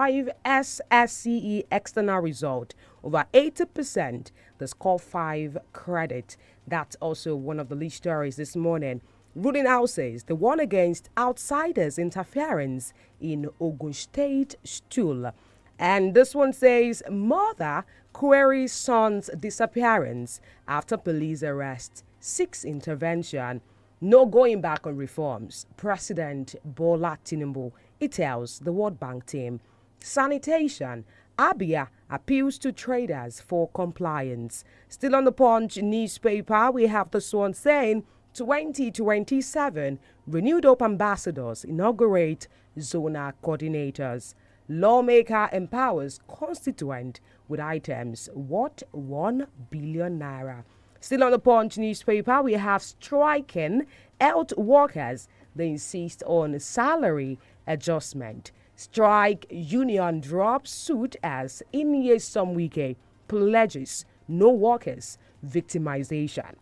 5 SSCE external result, over 80%, the score 5 credit. That's also one of the lead stories this morning. Ruling houses, the one against outsiders' interference in Ogun State stool. And this one says, mother queries son's disappearance after police arrest, seeks intervention. No going back on reforms. President Bola Tinubu, it tells the World Bank team. Sanitation, Abia appeals to traders for compliance. Still on the Punch newspaper, we have this one saying, 2027, renewed hope ambassadors inaugurate zonal coordinators. Lawmaker empowers constituent with items worth 1 billion naira. Still on the Punch newspaper, we have striking health workers. They insist on salary adjustment. Strike union drops suit as 𝐒𝐻𝐿 pledges no workers victimization.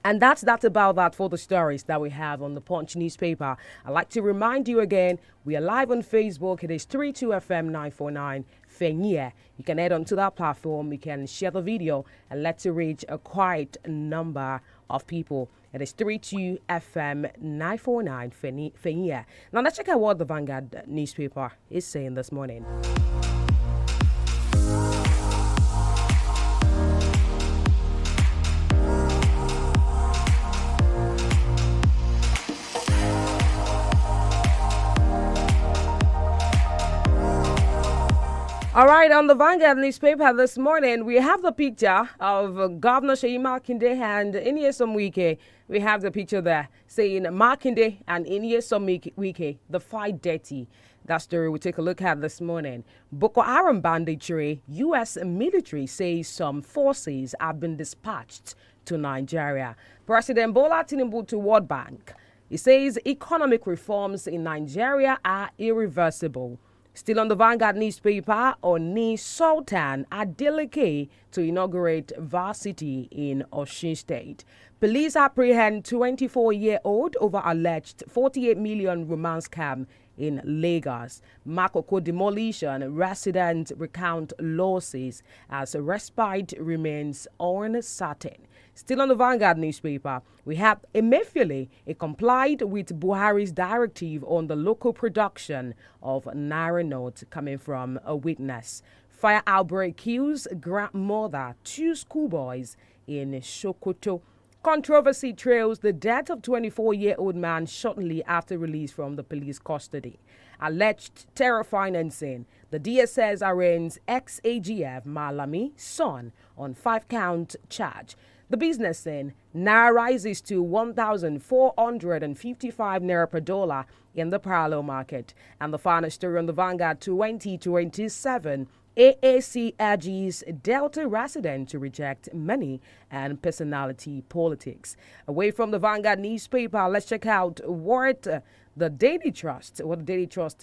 And that's about that for the stories that we have on the Punch newspaper. I'd like to remind you again, we are live on Facebook. It is 32FM 949 Fenye. You can head onto that platform. You can share the video and let's reach a quite number of people. It is 32FM 949 Fenye. Now let's check out what the Vanguard newspaper is saying this morning. All right, on the Vanguard newspaper this morning, we have the picture of Governor Seyi Makinde and 𝐒𝐻𝐿 𝐂𝐿. We have the picture there saying Makinde and 𝐒𝐻𝐿 𝐂𝐿, the fight dirty. That story we take a look at this morning. Boko Haram banditry, U.S. military says some forces have been dispatched to Nigeria. President Bola Tinubu to World Bank. He says economic reforms in Nigeria are irreversible. Still on the Vanguard newspaper, Oni Sultan ADEOLA to inaugurate varsity in Osun State. Police apprehend 24-year-old over alleged 48 million romance scam in Lagos. Makoko demolition, residents recount losses as respite remains uncertain. Still on the Vanguard newspaper, we have 𝐒𝐈𝐿. It complied with Buhari's directive on the local production of Naira notes coming from a witness. Fire outbreak kills grandmother, 2 schoolboys in Sokoto. Controversy trails the death of 24-year-old man shortly after release from the police custody. Alleged terror financing. The DSS arraigns ex-AGF Malami son on 5-count charge. The business scene, Naira rises to 1,455 Naira per dollar in the parallel market. And the final story on the Vanguard, 2027, AAC urges Delta residents to reject money and personality politics. Away from the Vanguard newspaper, let's check out what the Daily Trust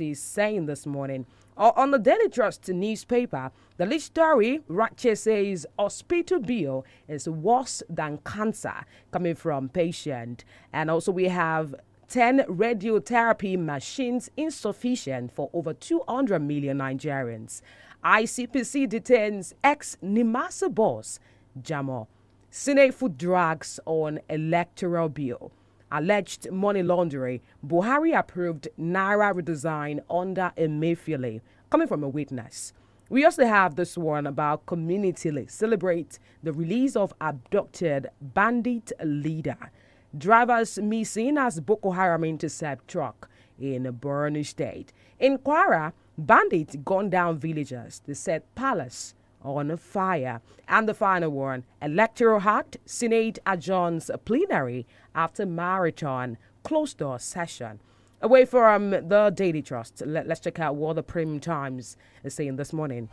is saying this morning. On the Daily Trust newspaper, the lead story, Ratche says hospital bill is worse than cancer coming from patient. And also we have 10 radiotherapy machines insufficient for over 200 million Nigerians. ICPC detains ex-NIMASA boss, Jamo. Senate foot drags on electoral bill. Alleged money laundering, Buhari approved Naira redesign under 𝐒𝐈𝐿, coming from a witness. We also have this one about community celebrate the release of abducted bandit leader. Drivers missing as Boko Haram intercept truck in Borno State. In Kwara, bandits gunned down villagers. They set palace on fire. And the final one, Electoral Act, Senate adjourns plenary after marathon closed-door session. Away from the Daily Trust, let's check out what the Premium Times is saying this morning.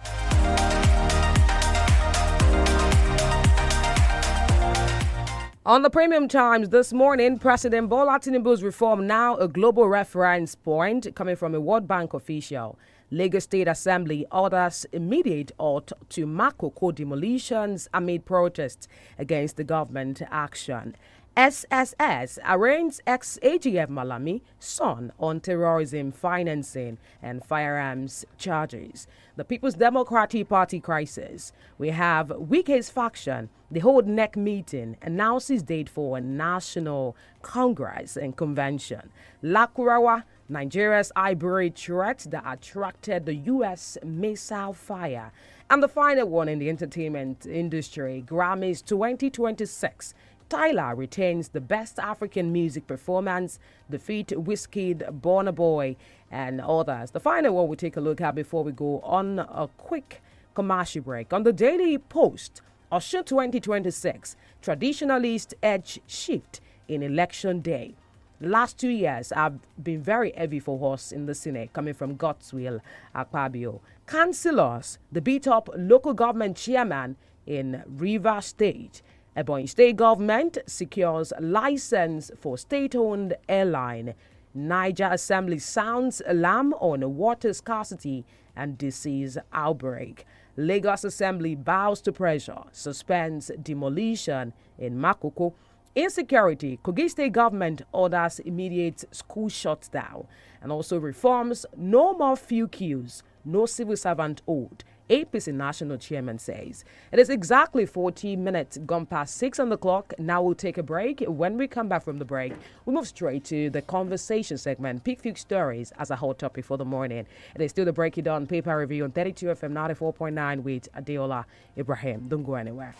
On the Premium Times this morning, President Bola Tinubu's reform now a global reference point, coming from a World Bank official. Lagos State Assembly orders immediate halt to Makoko demolitions amid protests against the government action. SSS arraigns ex-AGF Malami son on terrorism financing and firearms charges. The People's Democratic Party crisis. We have Wike's faction. The hold neck meeting announces date for a national congress and convention. Lakurawa, Nigeria's IBRAHIM threat that attracted the U.S. missile fire. And the final one in the entertainment industry, Grammys 2026. Tyler retains the Best African Music Performance, defeat Wizkid, Burna Boy, and others. The final one we take a look at before we go on a quick commercial break. On the Daily Post, Osun 2026, traditionalist edge shift in election day. Last 2 years have been very heavy for us in the Senate, coming from Godswill Akpabio. Councillors, the beat-up local government chairman in Rivers State. Ebonyi State government secures license for state-owned airline. Niger Assembly sounds alarm on water scarcity and disease outbreak. Lagos Assembly bows to pressure, suspends demolition in Makoko. Insecurity, Kogi State government orders immediate school shutdown. And also reforms, no more few queues, no civil servant owed. APC national chairman says. It is exactly 40 minutes gone past 6 on the clock. Now we'll take a break. When we come back from the break, we move straight to the conversation segment, Pick Few Stories as a hot topic for the morning. It is still the Break It Down paper review on 32 FM 94.9 with ADEOLA Ibrahim. Don't go anywhere.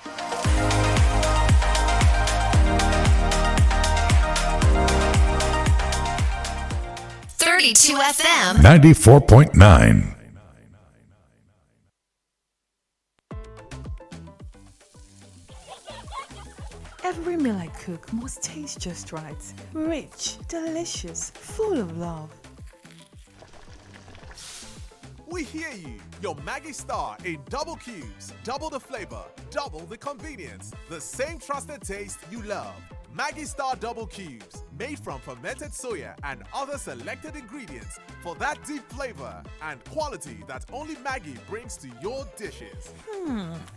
32 FM 94.9. Every meal I cook must taste just right. Rich, delicious, full of love. We hear you. Your Maggi Star in double cubes. Double the flavor, double the convenience. The same trusted taste you love. Maggi Star Double Cubes, made from fermented soya and other selected ingredients for that deep flavor and quality that only Maggi brings to your dishes.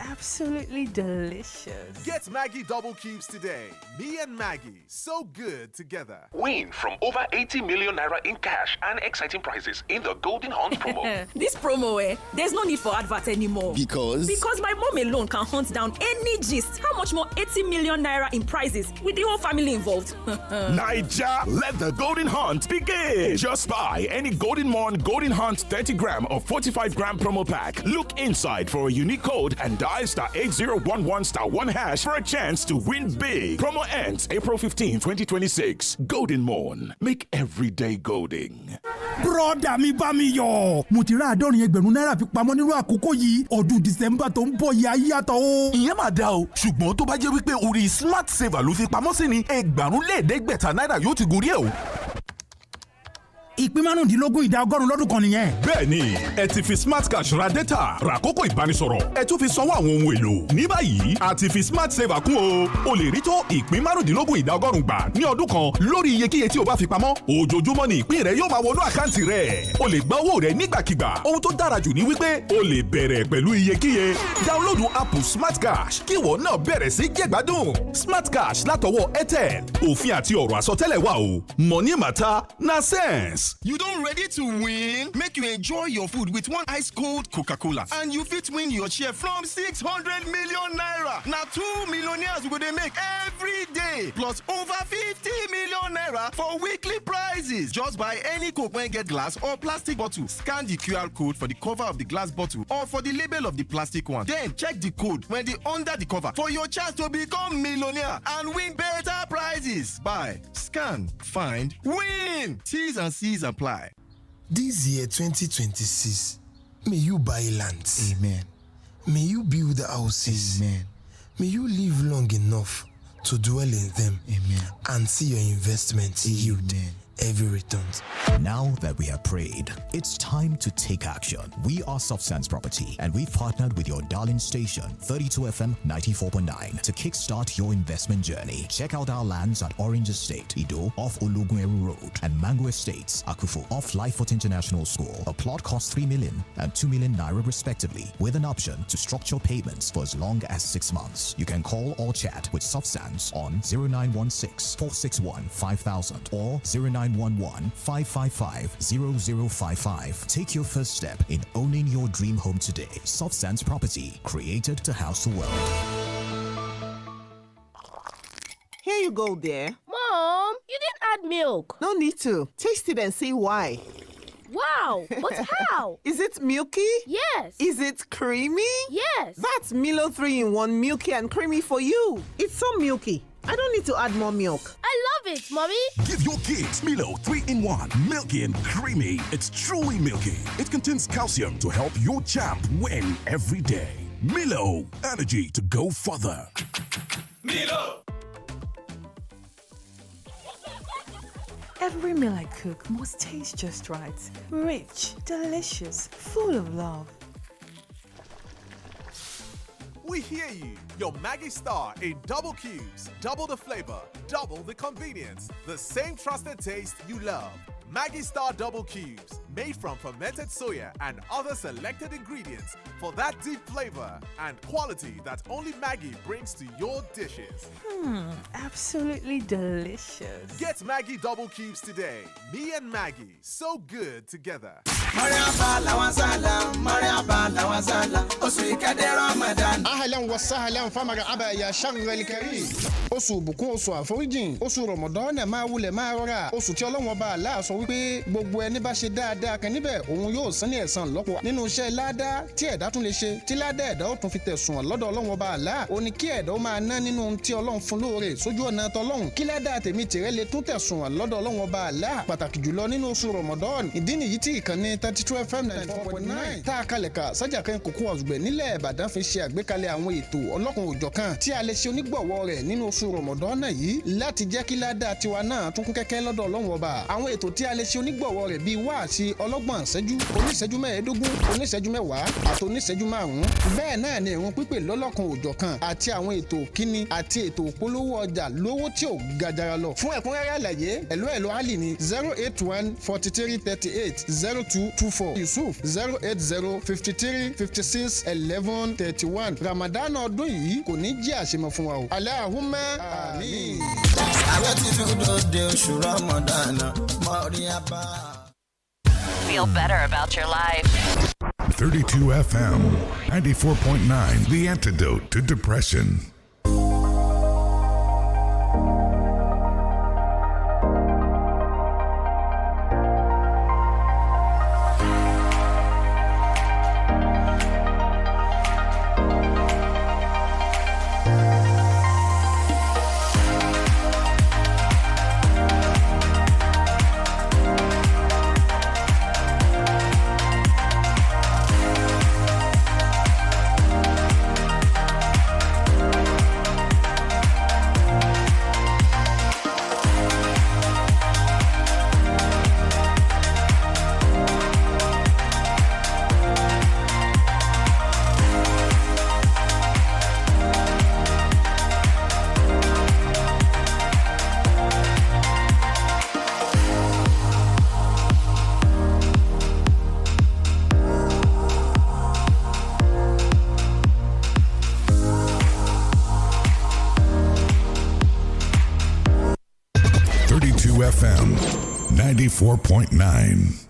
Absolutely delicious. Get Maggi Double Cubes today. Me and Maggi, so good together. Win from over 80 million naira in cash and exciting prizes in the Golden Hunt promo. This promo, there's no need for advert anymore. Because my mom alone can hunt down any gist. How much more 80 million naira in prizes with the whole family involved? Naija, let the Golden Hunt begin. Just buy any Golden Morn Golden Hunt 30 gram or 45 gram promo pack. Look inside for a unique code and dial *8011*1# for a chance to win big. Promo ends April 15, 2026. Golden Morn. Make every day golden. Broda mi bá mi yọ̀. Mo ti ra àádọ́rin ẹgbẹ̀rún náírà fi pamọ́ nínú àkókò yìí. Ọdún December tó ń bọ̀ yìí á yàtọ̀ o. Ìyẹn máa dá o, ṣùgbọ́n tó bá jẹ́ wípé orí Smart Saver ló fi pamọ́ sí ni ẹgbẹ̀rún lẹ́ẹ̀ẹ́dẹ́gbẹ̀ta náírà yóò ti gorí ẹ̀ o. Ìpín márùndínlógún ìdá ọgọ́rùn-ún lọ́dún kan nìyẹn. Bẹ́ẹ̀ni, ẹ ti fi Smart Cash ra data, ra àkókò ìbánisọ̀rọ̀, ẹ tún fi sanwó àwọn ohun èlò. Ní báyìí, a ti fi Smart Saver kún o. O lè rí tó ìpín márùndínlógún ìdá ọgọ́rùn-ún gbà ní ọdún kan lórí iyekíye tí o bá fi pamọ́. Ojoojúmọ́ ni ìpín rẹ yóò máa wọnú àkáǹtì rẹ. O lè gba owó rẹ nígbàkigbà. Ohun tó dára jù ni wípé o lè bẹ̀rẹ̀ pẹ̀lú iyekíye. Download app Smart Cash kí ìwọ náà bẹ̀rẹ̀ sí jẹ̀gbádùn. Smart Cash látọwọ́ ADEOLA. Òfin àti ọ̀rọ̀ àsọtẹ́lẹ̀ wà o. Money matter na sense. You don ready to win? Make you enjoy your food with one ice cold Coca-Cola and you fit win your share from 600 million naira. Na 2 millionaires we go dey make every day plus over 50 million naira for weekly prizes. Just buy any Coke wey get glass or plastic bottle. Scan the QR code for the cover of the glass bottle or for the label of the plastic one. Then check the code when dey under the cover for your chance to become millionaire and win better prizes. Buy, scan, find, win. T's and C's apply. This year 2026, may you buy lands. Amen. May you build houses. Amen. May you live long enough to dwell in them. Amen. And see your investments yield. heavy returns. Now that we have prayed, it's time to take action. We are Soft Sands Property, and we've partnered with your darling station, 32 FM 94.9, to kickstart your investment journey. Check out our lands at Orange Estate, Ido, off Ologuneru Road, and Mango Estates, Akufo, off Lifefort International School. A plot costs 3 million and 2 million naira respectively, with an option to structure payments for as long as 6 months. You can call or chat with Soft Sands on 0916 461 5000 or 0911 555 0055. Take your first step in owning your dream home today. Soft Sands Property, created to house the world. Here you go, dear. Mom, you didn't add milk. No need to. Taste it and see why. Wow, but how? Is it milky? Yes. Is it creamy? Yes. That's Milo 3-in-1 milky and creamy for you. It's so milky. I don't need to add more milk. I love it, Mommy. Give your kids Milo 3-in-1, milky and creamy. It's truly milky. It contains calcium to help your champ win every day. Milo, energy to go further. Milo! Every meal I cook must taste just right. Rich, delicious, full of love. We hear you. Your Maggie Star in double cubes, double the flavor, double the convenience. The same trusted taste you love. Maggie Star double cubes, made from fermented soya and other selected ingredients for that deep flavor and quality that only Maggie brings to your dishes. Absolutely delicious. Get Maggie double cubes today. Me and Maggie, so good together. Ahlan wa sahlan famarhaba ya sharral karim. Oṣù bùkún oṣù àforíjìn, oṣù Ramadan máa wulẹ̀ máa rọra, oṣù tí Ọlọ́run Ọba Allah sọ wípé gbogbo ẹni bá ṣe dáadáa kan níbẹ̀ òun yóò san ní ẹ̀san lọ́pọ̀. Nínú iṣẹ́ ládá tí ẹ̀dá tún lè ṣe, tí ládá ẹ̀dá ó tún fi tẹ̀sùn lọ́dọ̀ Ọlọ́run Ọba Allah, ó ní kí ẹ̀dá ó máa ná nínú ohun tí Ọlọ́run fún lóore sójú ọ̀nà tọlọ́run. Kí ládá tèmi tìrẹ lè tún tẹ̀sùn lọ́dọ̀ Ọlọ́run Ọba Allah, pàtàkì jùlọ nínú oṣù Ramadan. Ìdí nìyí tí ìkànnì 32 FM 94.9 tá a kalẹ̀ kà sájà kan kòkó ọ̀sùgbẹ̀ nílẹ̀ Ìbàdàn fi ṣe àgbékalẹ̀ àwọn ètò ọlọ́kun òjọ̀kan tí a lè ṣe onígbọ̀wọ́ rẹ̀ nínú oṣù Ramadan yìí láti jẹ́ kí ládá tiwa náà tún kún kẹ́kẹ́ lọ́dọ̀ Ọlọ́run Ọba. Àwọn ètò tí a lè ṣe onígbọ̀wọ́ rẹ̀ bíi wáàsí ọlọ́gbọ̀n ìṣẹ́jú, oníṣẹ́jú mẹ́ẹ̀ẹ́dógún, oníṣẹ́jú mẹ́wàá àti oníṣẹ́jú márùn-ún. Bẹ́ẹ̀ náà ni ìrun pípè lọ́lọ́kan òjọ̀kan àti àwọn ètò kíni àti ètò ìpolówó ọjà lówó tí ò gajara lọ. Fún ẹ̀kúnrẹ́rẹ́ àlàyé ẹ̀lọ́ Ali ní 081 43 38 0224, Yusuf 080 53 56 11 31. Ramadan ọdún yìí kò ní jẹ́ àṣemọ fún wa o. Allahumma àmín. Feel better about your life. 32 FM 94.9, the antidote to depression. FM 94.9.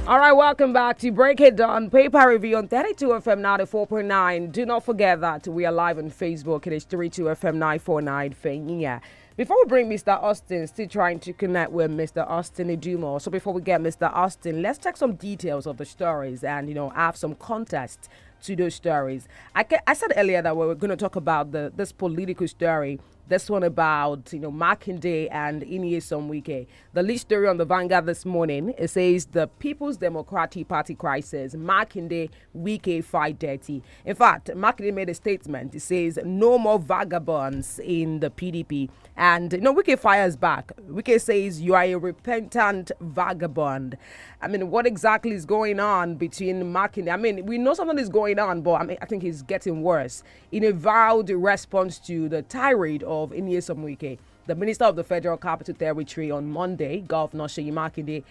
All right, welcome back to Break It Down Paper Review on 32 FM 94.9. Do not forget that we are live on Facebook. It is 32 FM 949 Fenya. Before we bring Mr. Austin, still trying to connect with Mr. Austin Idumo. So before we get Mr. Austin, let's check some details of the stories and, have some context to those stories. I said earlier that we were going to talk about this political story. This one about, Makinde and Iyesomwike. The lead story on the Vanguard this morning, it says the People's Democratic Party crisis, Makinde, Wike fight dirty. In fact, Makinde made a statement. It says no more vagabonds in the PDP. And, Wike fires back. Wike says you are a repentant vagabond. I mean, what exactly is going on between Makinde? I mean, we know something is going on, but I think it's getting worse. In a vowed response to the tirade of Iyesomwike, the Minister of the Federal Capital Territory, on Monday, Governor Seyi Makinde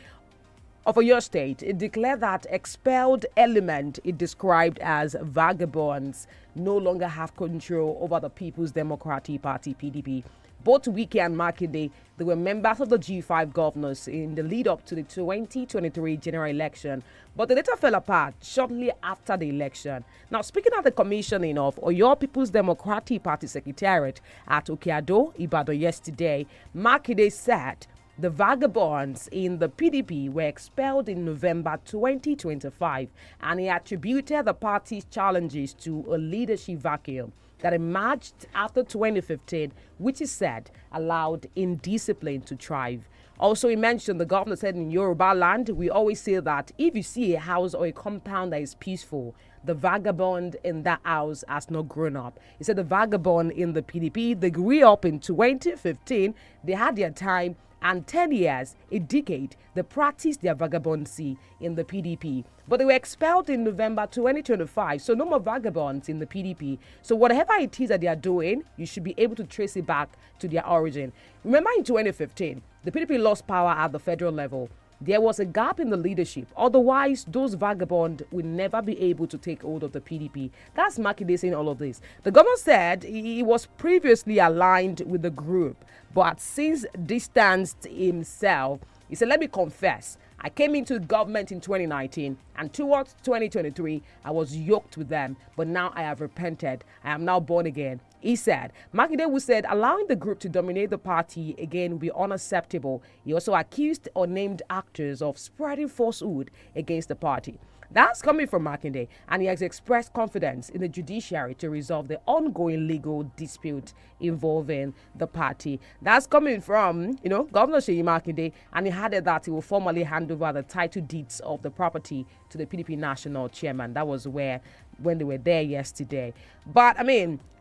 of Oyo State, it declared that expelled element it described as vagabonds no longer have control over the People's Democratic Party, PDP. Both Wike and Makinde, they were members of the G5 governors in the lead up to the 2023 general election, but they later fell apart shortly after the election. Now, speaking at the commissioning of Oyo People's Democratic Party Secretariat at Okeado, Ibadan yesterday, Makinde said the vagabonds in the PDP were expelled in November 2025, and he attributed the party's challenges to a leadership vacuum that emerged after 2015, which he said allowed indiscipline to thrive. Also, he mentioned, the governor said, in Yoruba land, we always say that if you see a house or a compound that is peaceful, the vagabond in that house has not grown up. He said the vagabond in the PDP, they grew up in 2015, they had their time, and 10 years, a decade, they practiced their vagabondsy in the PDP. But they were expelled in November 2025, so no more vagabonds in the PDP. So whatever it is that they are doing, you should be able to trace it back to their origin. Remember, in 2015, the PDP lost power at the federal level. There was a gap in the leadership. Otherwise, those vagabonds will never be able to take hold of the PDP. That's Makinde saying all of this. The governor said he was previously aligned with the group, but since distanced himself, he said, let me confess, I came into government in 2019, and towards 2023, I was yoked with them, but now I have repented. I am now born again. He said, Makinde, who said allowing the group to dominate the party again will be unacceptable. He also accused unnamed actors of spreading falsehood against the party. That's coming from Makinde, and he has expressed confidence in the judiciary to resolve the ongoing legal dispute involving the party. That's coming from, Governor Seyi Makinde, and he added that he will formally hand over the title deeds of the property to the PDP national chairman. That was when they were there yesterday. But,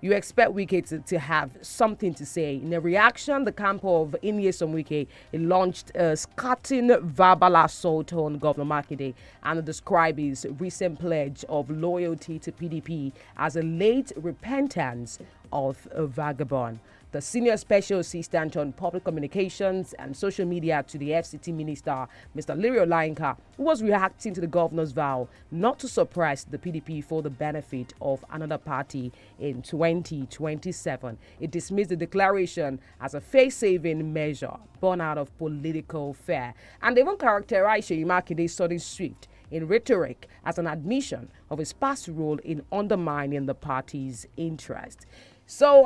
you expect Wike to have something to say. In a reaction, the camp of Iyesomwike launched a scathing verbal assault on Governor Makinde and described his recent pledge of loyalty to PDP as a late repentance of a vagabond. The senior special assistant on public communications and social media to the FCT minister, Mr. Larry Olayinka, who was reacting to the governor's vow not to suppress the PDP for the benefit of another party in 2027. It dismissed the declaration as a face-saving measure born out of political fear, and even characterized Seyi Makinde's sudden shift in rhetoric as an admission of his past role in undermining the party's interest. So,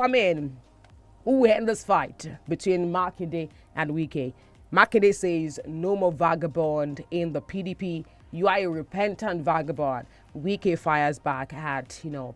who will end this fight between Makinde and Wike? Makinde says no more vagabond in the PDP. You are a repentant vagabond. Wike fires back at Seyi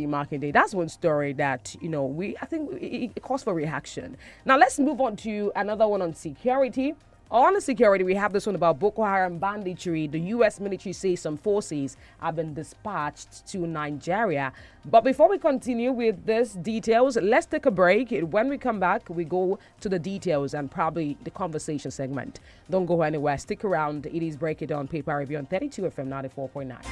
Makinde. That's one story that, I think it calls for reaction. Now, let's move on to another one on security. On the security, we have this one about Boko Haram banditry. The U.S. military says some forces have been dispatched to Nigeria. But before we continue with these details, let's take a break. When we come back, we go to the details and probably the conversation segment. Don't go anywhere. Stick around. It is Break It Down Paper Review on 32 FM 94.9.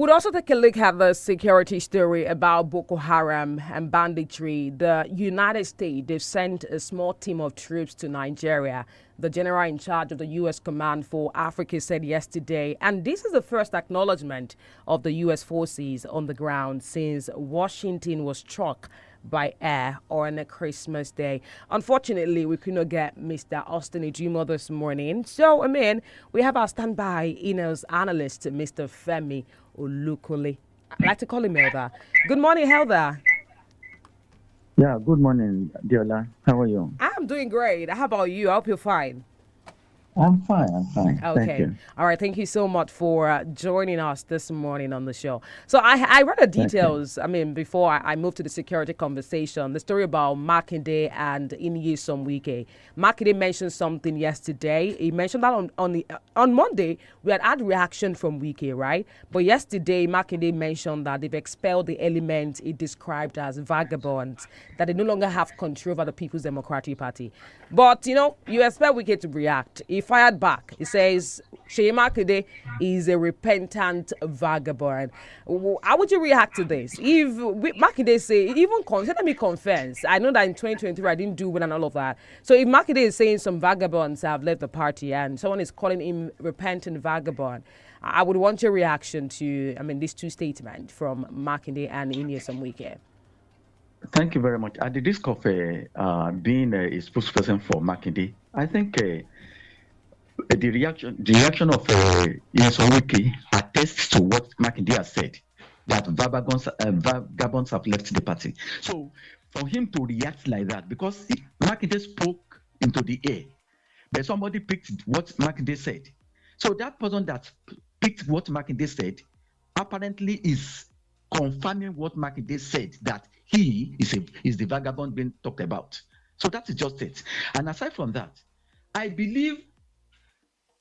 We'll also take a look at the security story about Boko Haram and banditry. The United States, they've sent a small team of troops to Nigeria. The general in charge of the U.S. Command for Africa said yesterday, and this is the first acknowledgement of the U.S. forces on the ground since Washington was struck by air on a Christmas day. Unfortunately, we could not get Mr. Austin Ejimo this morning. So, we have our standby INT'L analyst, Mr. Femi Olukole. I like to call him Elder. Good morning, Elder. Yeah, good morning, Diola. How are you? I'm doing great. How about you? I hope you're fine. I'm fine. Okay. Thank you. All right. Thank you so much for joining us this morning on the show. So I read the details. Before I moved to the security conversation, the story about Makinde and Nyesom Wike. Makinde mentioned something yesterday. He mentioned that on Monday we had reaction from Wike, right? But yesterday Makinde mentioned that they've expelled the element he described as vagabonds, that they no longer have control over the People's Democratic Party. But you expect Wike to react. He fired back. He says Seyi Makinde is a repentant vagabond. How would you react to this? If Makinde say, let me confess, I know that in 2023 I didn't do well and all of that. So if Makinde is saying some vagabonds have left the party and someone is calling him repentant vagabond, I would want your reaction to these two statements from Makinde and Nyesom Wike. Thank you very much. At the risk of being a spokesperson for Makinde, I think the reaction of Nyesom Wike attests to what Makinde has said, that vagabonds have left the party. So for him to react like that, because Makinde spoke into the air, but somebody picked what Makinde said. So that person that picked what Makinde said apparently is confirming what Makinde said, that he is the vagabond being talked about. So that is just it. And aside from that, I believe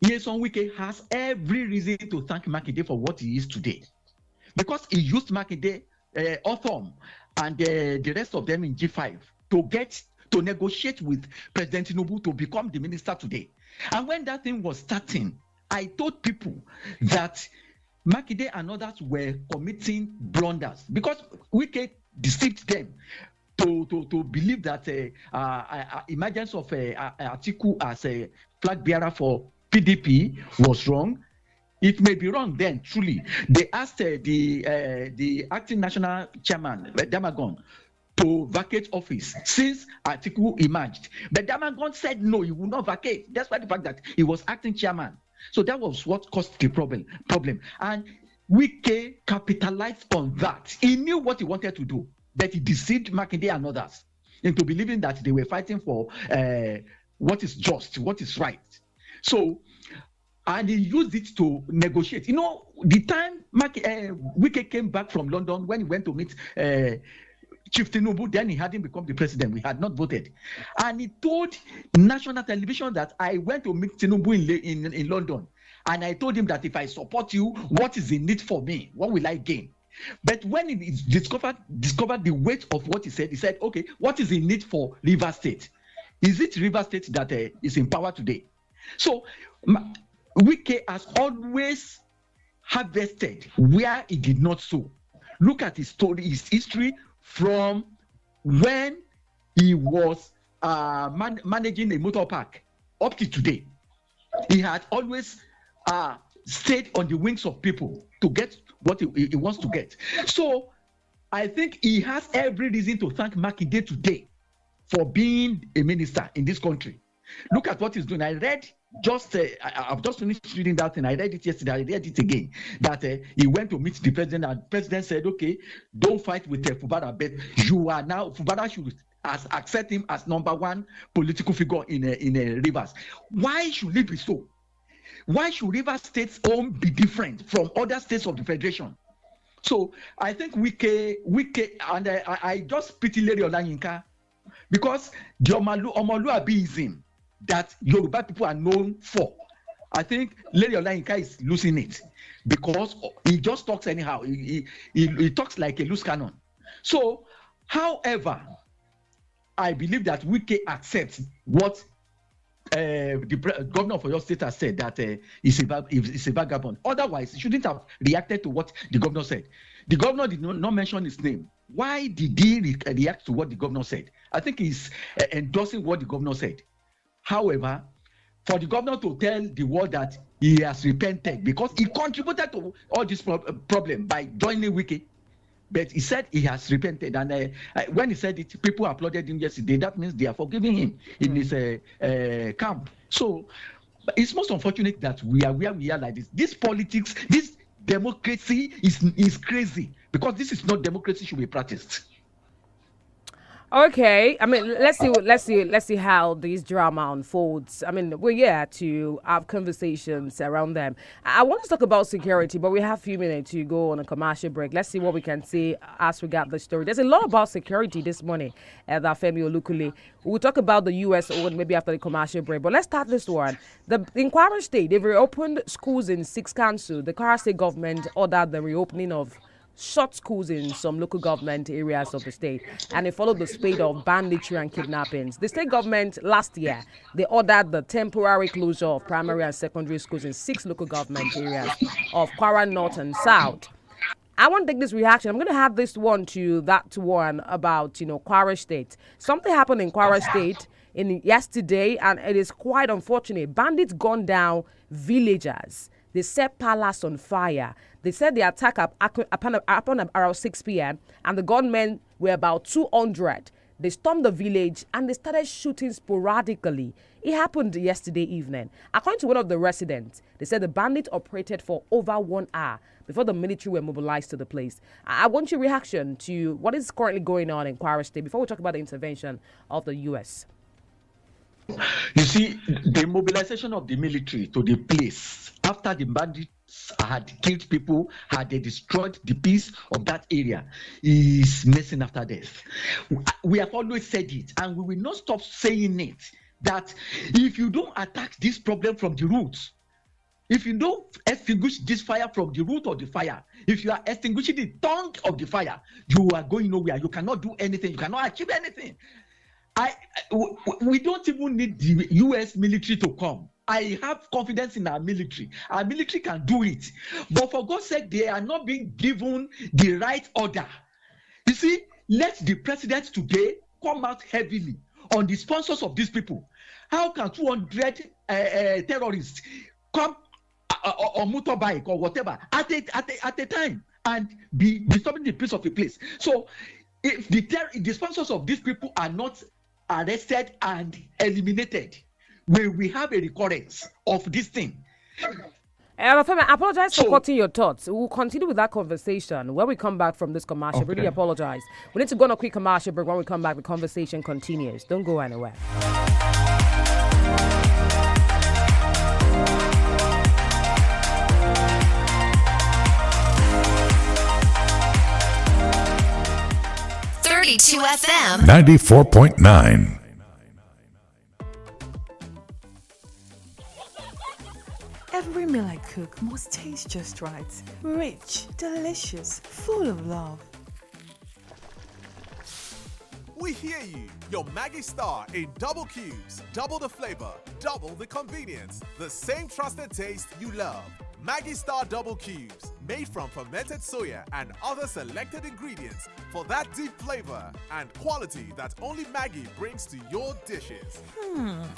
Nyesom Wike has every reason to thank Makinde for what he is today, because he used Makinde, Othom, and the rest of them in G5 to negotiate with President Tinubu to become the minister today. And when that thing was starting, I told people that Makinde and others were committing blunders because Wike deceived them to believe that emergence of Atiku as a flag bearer for PDP was wrong. It may be wrong then, truly. They asked the acting national chairman, Damagon, to vacate office since Atiku emerged. But Damagon said no, he would not vacate, despite the fact that he was acting chairman. So that was what caused the problem. And Wike capitalized on that. He knew what he wanted to do, but he deceived Makinde and others into believing that they were fighting for what is just, what is right. So, and he used it to negotiate. The time Wike came back from London, when he went to meet Chief Tinubu, then he hadn't become the president. We had not voted. And he told national television that I went to meet Tinubu in London. And I told him that if I support you, what is in it for me? What will I gain? But when he discovered the weight of what he said, okay, what is in it for Rivers State? Is it Rivers State that is in power today? So Wike has always harvested where he did not sow. Look at his story, his history from when he was managing a motor park up to today. He had always stayed on the wings of people to get what he wants to get. So I think he has every reason to thank Makinde today for being a minister in this country. Look at what he's doing. I've just finished reading that thing. I read it yesterday. I read it again. That he went to meet the president, and the president said, "Okay, don't fight with Fubara, but you are now Fubara should accept him as number one political figure in Rivers." Why should it be so? Why should Rivers State's own be different from other states of the federation? So I think Wike, and I just pity Lady Olayinka, because the Omoluabiism that Yoruba people are known for, I think Lady Olayinka is losing it because he just talks anyhow. He talks like a loose cannon. So, however, I believe that Wike accepts what the governor of your state has said that it's a vagabond. Otherwise, he shouldn't have reacted to what the governor said. The governor did not mention his name. Why did he react to what the governor said? I think he's endorsing what the governor said. However, for the governor to tell the world that he has repented because he contributed to all this problem by joining Wiki, but he said he has repented, and when he said it, people applauded him yesterday. That means they are forgiving him in his camp. So it's most unfortunate that we are where we are like this. This politics, this democracy is crazy, because this is not democracy should be practiced. Okay, I mean, let's see how this drama unfolds. I mean, we're here to have conversations around them. I want to talk about security, but we have a few minutes to go on a commercial break. Let's see what we can see as we got the story. There's a lot about security this morning at Femi Olukule. We'll talk about the U.S. maybe after the commercial break, but let's start this one. In Kwara State, they've reopened schools in 6 councils. The Kwara State government ordered the reopening of short schools in some local government areas of the state, and it followed the spate of banditry and kidnappings. The state government last year, they ordered the temporary closure of primary and secondary schools in 6 local government areas of Kwara North and South. I want to take this reaction. I'm going to have this one to that one about, Kwara State. Something happened in Kwara State yesterday, and it is quite unfortunate. Bandits gunned down villagers. They set palace on fire. They said the attack upon around 6 p.m. and the gunmen were about 200. They stormed the village and they started shooting sporadically. It happened yesterday evening. According to one of the residents, they said the bandits operated for over 1 hour before the military were mobilized to the place. I want your reaction to what is currently going on in Kwara State before we talk about the intervention of the U.S. You see, the mobilization of the military to the place after the bandits had killed people, had they destroyed the peace of that area, is messing after death. We have always said it, and we will not stop saying it, that if you don't attack this problem from the roots, if you don't extinguish this fire from the root of the fire, if you are extinguishing the tongue of the fire, you are going nowhere. You cannot do anything. You cannot achieve anything. We don't even need the U.S. military to come. I have confidence in our military. Our military can do it. But for God's sake, they are not being given the right order. You see, let the president today come out heavily on the sponsors of these people. How can 200 terrorists come on motorbike or whatever at a time and be disturbing the peace of the place? So if the sponsors of these people are not arrested and eliminated, we have a recurrence of this thing. Femi, I apologize for cutting your thoughts. We'll continue with that conversation when we come back from this commercial. Okay. Really apologize. We need to go on a quick commercial break. When we come back, the conversation continues. Don't go anywhere. FM 94.9. Every meal I cook must taste just right. Rich, delicious, full of love. We hear you. Your Maggi Star in double cubes. Double the flavor, double the convenience. The same trusted taste you love. Maggi Star Double Cubes, made from fermented soya and other selected ingredients for that deep flavor and quality that only Maggi brings to your dishes.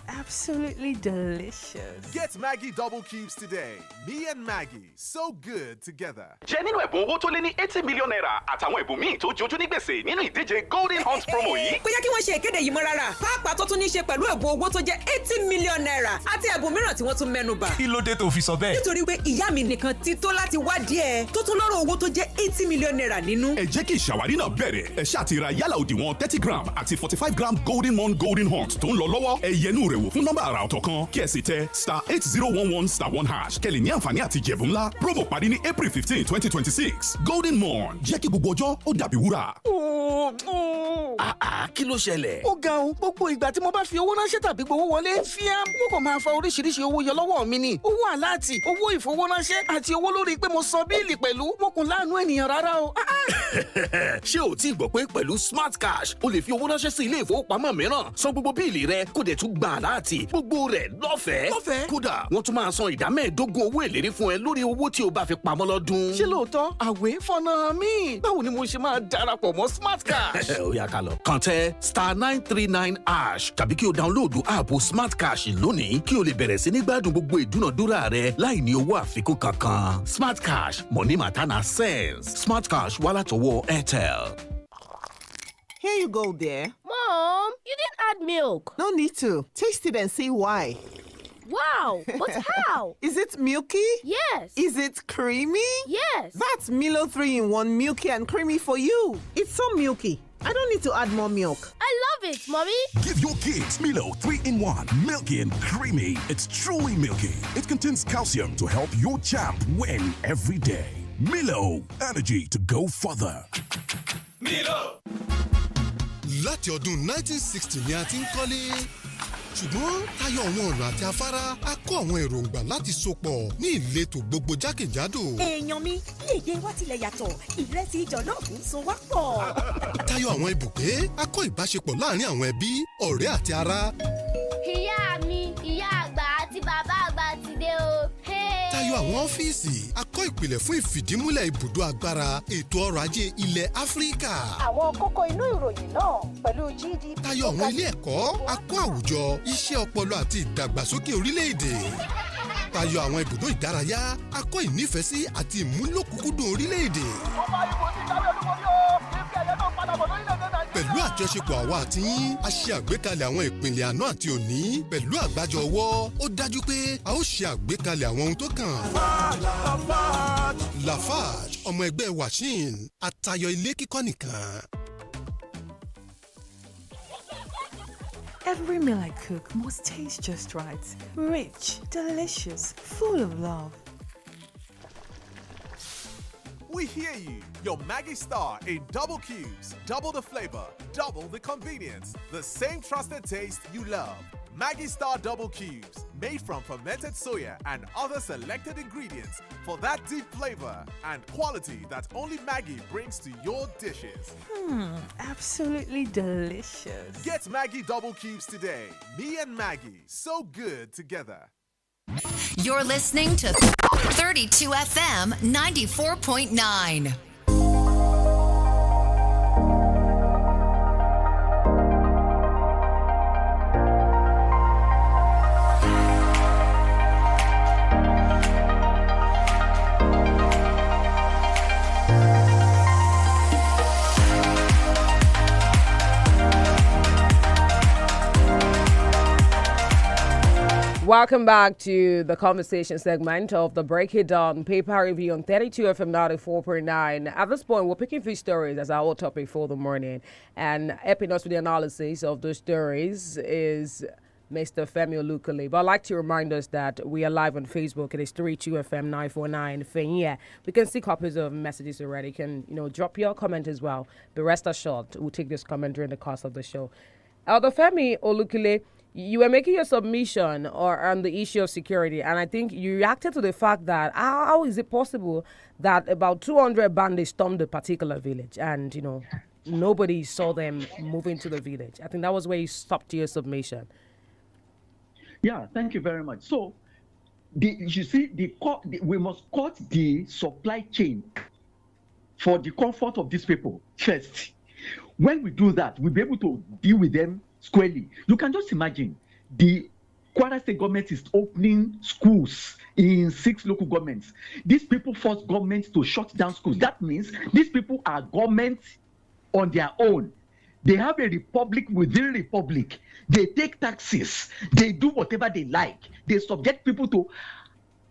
Absolutely delicious. Get Maggi Double Cubes today. Me and Maggi, so good together. Jẹ́ nínú ẹ̀bùn owó tó lé ní 80 million naira àtàwọn ẹ̀bùn míì tó jojú ní gbèsè nínú ìdíje Golden Hunt promo yìí. Kò yẹ kí wọ́n ṣe ìkéde yìí mọ́ rárá. Pàápàá tó tún ní ṣe pẹ̀lú ẹ̀bùn owó tó jẹ́ 80 million naira àti ẹ̀bùn mìíràn tí wọ́n tún mẹ́nu bà. Kí ló dé tó fi sọ bẹ́ẹ̀? Nítorí pé ìyá mi nìkan ti tó láti wá díẹ̀ tó tún lọ́rọ̀ owó tó jẹ́ 80 million naira nínú. Ẹ jẹ́ kí ìṣàwárí náà bẹ̀rẹ̀. Ẹ ṣáà ti ra yálà òdiwọ̀n 30 gram àti 45 gram Golden Mon Golden Hunt tó ń lọ lọ́wọ́. Ẹ yẹnu rẹ̀ wò fún nọ́mbà àrà ọ̀tọ̀ kan kí ẹ sì tẹ *8011*1# kẹ́lẹ̀ ní àǹfààní àti jẹ̀bù ńlá. Promo parí ní April 15, 2026. Golden Mon jẹ́ kí gbogbo ọjọ́ ó dàbí wúrà. Kí ló ṣẹlẹ̀? Ó ga o, gbogbo ìgbà tí mo bá fi owó ránṣẹ́ tàbí gbowó wọlé, fíá, mo kàn máa fa oríṣiríṣi owó yọ lọ́wọ́ mi ni. Owó àláàtì, owó ìfowóránṣẹ́ àti owó lórí pé mo san bíìlì pẹ̀lú. Mo kàn láàánú ènìyàn rárá o. ṣé o ti gbọ́ pé pẹ̀lú smart cash o lè fi owó ránṣẹ́ sí ilé ìfowópamọ́ mìíràn san gbogbo bíìlì rẹ kó dẹ̀ tún gba àláàtì gbogbo rẹ̀ lọ́fẹ̀ẹ́ kódà wọ́n tún máa san ìdá 15 owó èlérí fún ẹ lórí owó tí o bá fi pamọ́ lọ́dún. ṣé lóòótọ́ àwẹ̀ fọ́nà mi báwo ni mo ṣe máa darapọ̀ mọ́ smart cash. ó yá ká lọ kàn tẹ *939# tàbí kí o dáńlóòdù áàpù smart cash lónìí kí o lè bẹ̀rẹ̀ sí ní gbádùn gbogbo ìdúnàdúrà rẹ láì ní owó àfikún kankan. smart cash money matter na sense. smart cash wá látọwọ́ ADEOLA. Here you go, dear. Mom, you didn't add milk. No need to. Taste it and see why. Wow, but how? Is it milky? Yes. Is it creamy? Yes. That's Milo 3-in-1 milky and creamy for you. It's so milky. I don't need to add more milk. I love it, Mommy. Give your kids Milo 3-in-1, milky and creamy. It's truly milky. It contains calcium to help your champ win every day. Milo, energy to go further. Milo. Láti ọdún 1960 ni a ti ń kọ́lé. Ṣùgbọ́n tayọ àwọn ọ̀nà àti afárá a kó àwọn èròǹgbà láti sopọ̀ ní ìletò gbogbo jákèjádò. èèyàn mi léde wá tilẹ̀ yàtọ̀ ìrẹsì jọ̀lọ́ọ̀fù so wá pọ̀. Tayọ àwọn ibùgbé a kó ìbáṣepọ̀ láàrin àwọn ẹbí ọ̀rẹ́ àti ará. Ìyá mi, ìyá àgbà àti bàbá àgbà ti dé o. Tayọ àwọn ọ́fíìsì a kọ́ ìpìlẹ̀ fún ìfìdímúlẹ̀ ibùdó agbára ètò ọrọ̀ ajé ilẹ̀ Áfíríkà. Àwọn kókó inú ìròyìn náà pẹ̀lú GDP. Tayọ àwọn ilé ẹ̀kọ́ a kọ́ àwùjọ iṣẹ́ ọpọlọ àti ìdàgbàsókè orílẹ̀-èdè. Tayọ àwọn ibùdó ìdárayá a kọ́ ìnífẹ̀ẹ́sí àti ìmúlòkúkúdùn orílẹ̀-èdè. Pẹ̀lú àjọṣepọ̀ àwa àti yín a ṣe àgbékalẹ̀ àwọn ìpìlẹ̀ àná àti òní pẹ̀lú àgbájọ ọwọ́ ó dájú pé a ó ṣe àgbékalẹ̀ àwọn ohun tó kàn. Lafarge ọmọ ẹgbẹ́ Washin àtayọ ilé kíkọ́ nìkan. Every meal I cook must taste just right. Rich, delicious, full of love. We hear you. Your Maggie Star in double cubes, double the flavor, double the convenience. The same trusted taste you love. Maggie Star double cubes, made from fermented soya and other selected ingredients for that deep flavor and quality that only Maggie brings to your dishes. Absolutely delicious. Get Maggie double cubes today. Me and Maggie, so good together. You're listening to 32 FM 94.9. Welcome back to the conversation segment of the Break It Down paper review on 32 FM 94.9. At this point, we're picking 3 stories as our topic for the morning. And helping us with the analysis of those stories is Mr. Femi Olukole. But I'd like to remind us that we are live on Facebook. It is 32 FM 949 Fenya. We can see copies of messages already. You can, drop your comment as well. But rest assured, we'll take this comment during the course of the show. Elder Femi Olukole, you were making your submission on the issue of security, and I think you reacted to the fact that how is it possible that about 200 bandits stormed a particular village and, nobody saw them moving to the village. I think that was where you stopped your submission. Yeah, thank you very much. So, we must cut the supply chain for the comfort of these people first. When we do that, we'll be able to deal with them squarely. You can just imagine the Kwara State government is opening schools in 6 local governments. These people force government to shut down schools. That means these people are government on their own. They have a republic within a republic. They take taxes. They do whatever they like. They subject people to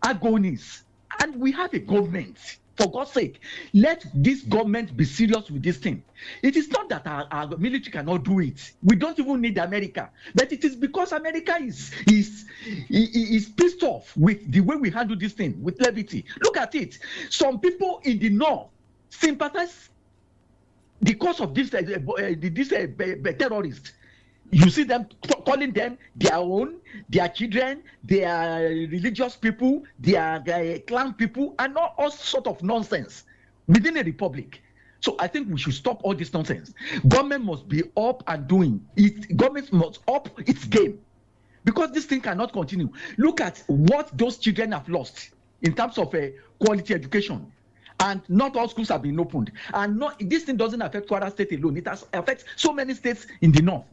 agonies. And we have a government. For God's sake, let this government be serious with this thing. It is not that our military cannot do it. We don't even need America. But it is because America is pissed off with the way we handle this thing, with levity. Look at it. Some people in the north sympathize because of this terrorists. You see them calling them their own, their children, their religious people, their clan people, and all sorts of nonsense within a republic. So I think we should stop all this nonsense. Government must be up and doing it. Government must up its game, because this thing cannot continue. Look at what those children have lost in terms of quality education. And not all schools have been opened. And this thing doesn't affect Kwara State alone. It affects so many states in the north.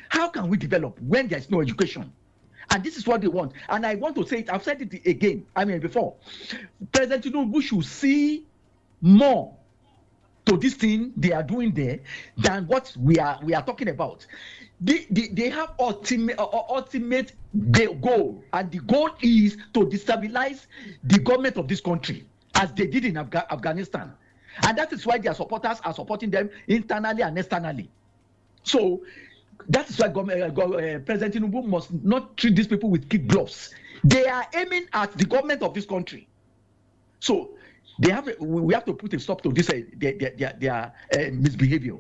How can we develop when there is no education? And this is what they want. And I want to say it, I've said it again, before. President Tinubu should see more to this thing they are doing there than what we are talking about. They have ultimate goal, and the goal is to destabilize the government of this country, as they did in Afghanistan. And that is why their supporters are supporting them internally and externally. So that is why President Tinubu must not treat these people with kid gloves. They are aiming at the government of this country. So we have to put a stop to this their misbehavior.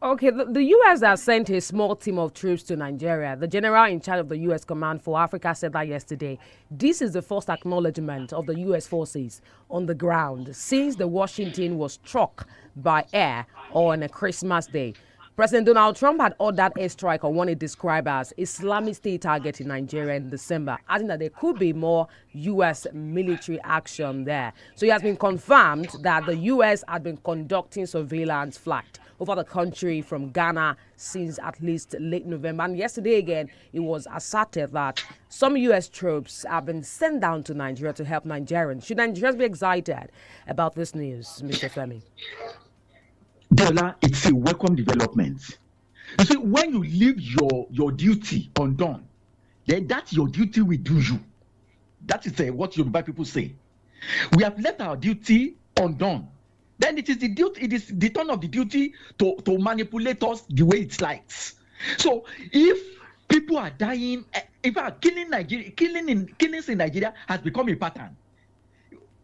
Okay, the U.S. has sent a small team of troops to Nigeria. The general in charge of the U.S. Command for Africa said that yesterday. This is the first acknowledgement of the U.S. forces on the ground since the Washington was struck by air on a Christmas Day. President Donald Trump had ordered airstrike on what he described as Islamic State target in Nigeria in December, adding that there could be more U.S. military action there. So it has been confirmed that the U.S. had been conducting surveillance flight over the country from Ghana since at least late November. And yesterday again, it was asserted that some U.S. troops have been sent down to Nigeria to help Nigerians. Should Nigerians be excited about this news, Mr. Femi? Dela, it's a welcome development. You see, when you leave your duty undone, then that's your duty will do you. That is what Yoruba people say. We have left our duty undone. Then it is the turn of the duty to manipulate us the way it likes. So if people are dying, in fact, killings in Nigeria has become a pattern.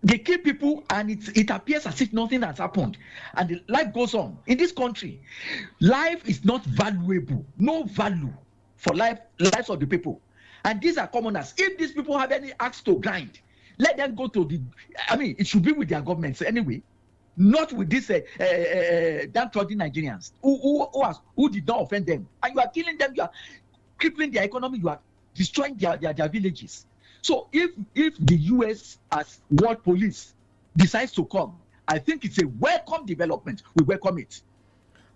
They kill people and it appears as if nothing has happened. And life goes on. In this country, life is not valuable. No value for lives of the people. And these are commoners. If these people have any axe to grind, let them go to it should be with their governments anyway. Not with these downtrodden Nigerians who did not offend them. And you are killing them, you are crippling their economy, you are destroying their villages. So if the U.S. as world police decides to come, I think it's a welcome development. We welcome it.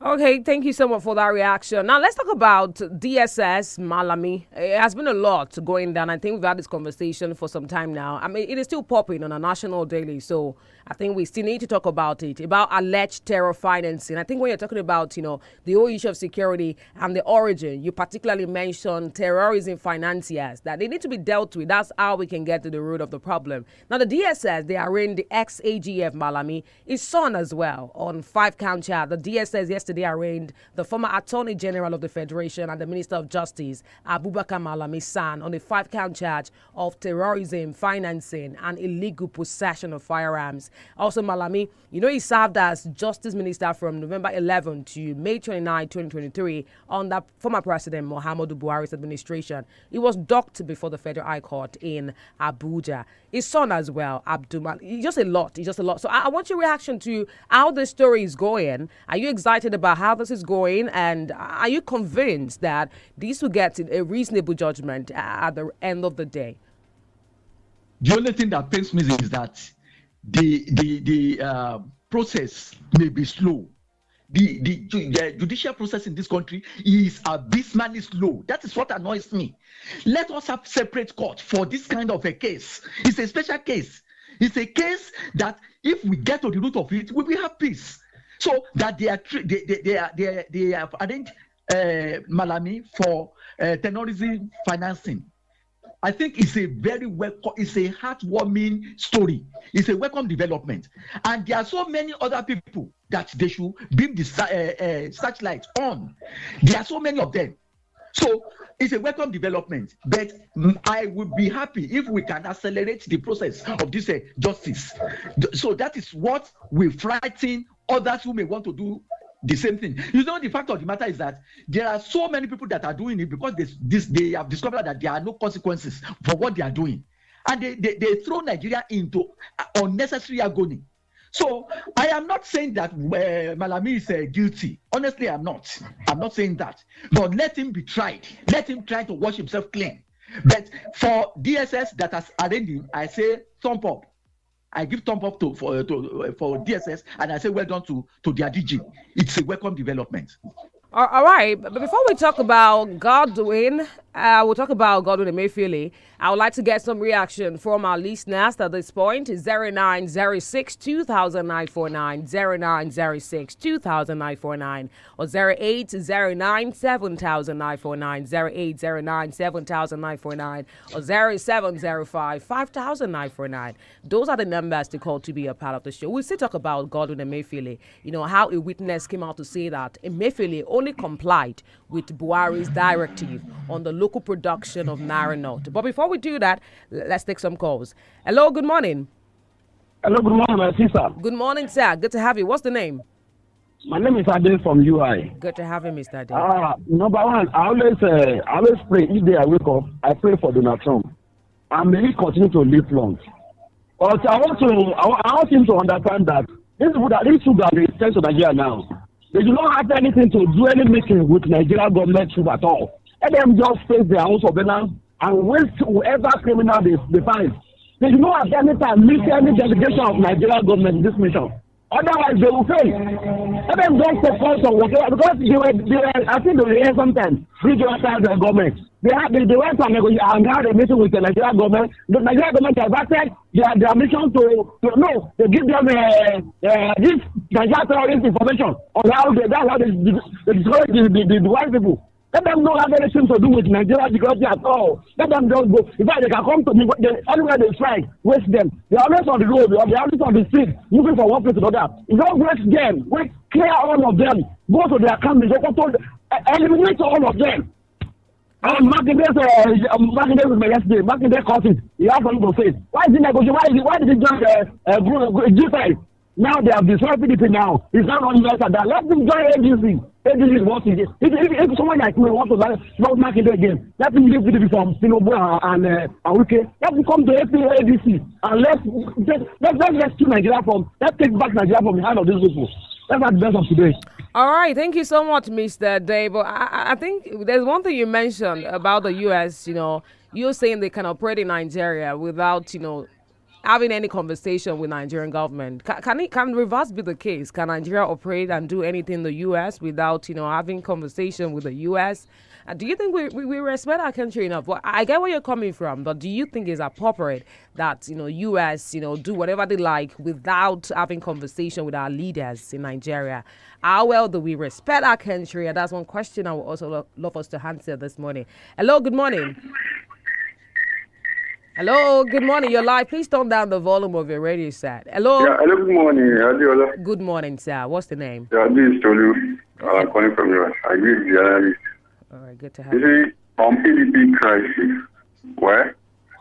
Okay, thank you so much for that reaction. Now, let's talk about DSS Malami. It has been a lot going down. I think we've had this conversation for some time now. I mean, it is still popping on a national daily, so I think we still need to talk about it, about alleged terror financing. I think when you're talking about, the whole issue of security and the origin, you particularly mentioned terrorism financiers, that they need to be dealt with. That's how we can get to the root of the problem. Now, the DSS, they arraigned the ex-AGF Malami, his son as well, on 5-count charge. The DSS yesterday arraigned the former Attorney General of the Federation and the Minister of Justice, Abubakar Malami's son, on a 5-count charge of terrorism, financing, and illegal possession of firearms. Also, Malami, he served as Justice Minister from November 11 to May 29, 2023, under former President Muhammadu Buhari's administration. He was docked before the Federal High Court in Abuja. His son as well, Abdul. It's just a lot. So I want your reaction to how the story is going. Are you excited about how this is going, and are you convinced that this will get a reasonable judgment at the end of the day? The only thing that pains me is that the process may be slow. The judicial process in this country is abysmally slow. That is what annoys me. Let us have separate court for this kind of a case. It's a special case. It's a case that if we get to the root of it, we will have peace. So that they have arraigned Malami for terrorism financing. I think it's a it's a heartwarming story. It's a welcome development. And there are so many other people that they should beam the searchlight on. There are so many of them. So it's a welcome development. But I would be happy if we can accelerate the process of this justice. So that is what will frighten others who may want to do the same thing. The fact of the matter is that there are so many people that are doing it because they have discovered that there are no consequences for what they are doing. And they throw Nigeria into unnecessary agony. So I am not saying that Malami is guilty. Honestly, I'm not. I'm not saying that. But let him be tried. Let him try to wash himself clean. But for DSS that has arraigned him, I say thumb up. I give thumb up for DSS, and I say well done to their DG. It's a welcome development. All right, but before we talk about Godwin, we'll talk about Godwin Emefiele. I would like to get some reaction from our listeners at this point. 0906-2009-49, 0906-2009-49, or 0809-7009-49, 0809-7009-49, or 0705-5009-49. Those are the numbers to call to be a part of the show. We'll still talk about Godwin Emefiele. You know, how a witness came out to say that Emefiele only complied with Buhari's directive on the local production of Naira note. But before we do that, let's take some calls. Hello, good morning. Hello, good morning, my sister. Good morning, sir. Good to have you. What's the name? My name is Ade from UI. Good to have you, Mr. Ade. Number one, I always pray. Each day I wake up, I pray for Donald Trump. And may he continue to live long. But I want him to understand that these people that they send to Nigeria now, they do not have anything to do any meeting with Nigeria government at all. Let them just face their own surveillance and waste whoever criminal they find. They do not have any time meet any delegation of Nigeria government in this mission. Otherwise, they will fail. Let them just take calls on whatever, because they were, I think they were here sometimes, regional the government. They went and had a meeting with the Nigerian government. The Nigerian government diverted their mission they give them this Nigerian terrorist information on how they discourage the white people. Let them not have anything to do with Nigeria security at all. Let them just go. In fact, they can come to me, anywhere they strike, waste them. They are always on the road, they are always on the street, moving from one place to another. You don't waste them, clear all of them, go to their camps, eliminate all of them. Marketing is my yesterday. Marketing causes. You have something to say. Why is it negotiation? Why did it join G5? Now they have destroyed PDP now. It's not only like that. Let them join agency. Agency is what it is. If someone like me wants to not market again, let them leave PDP from Sinobu and Wisconsin. Let them come to ADC and let's rescue Nigeria let's take back Nigeria from the hand of these people. That's the best of today. All right, thank you so much, Mr. Dave. I think there's one thing you mentioned about the U.S., you're saying they can operate in Nigeria without, having any conversation with Nigerian government. Can reverse be the case? Can Nigeria operate and do anything in the U.S. without, having conversation with the U.S.? Do you think we respect our country enough? Well, I get where you're coming from, but do you think it's appropriate that, U.S., do whatever they like without having conversation with our leaders in Nigeria? How well do we respect our country? And that's one question I would also love us to answer this morning. Hello, good morning. Hello, good morning. You're live. Please turn down the volume of your radio set. Hello. Yeah, hello, good morning. ADEOLA. Good morning, sir. What's the name? Yeah, this is Tolu. I'm calling from you. I agree with the analyst. All right, good to have you. You see, on PDP crisis,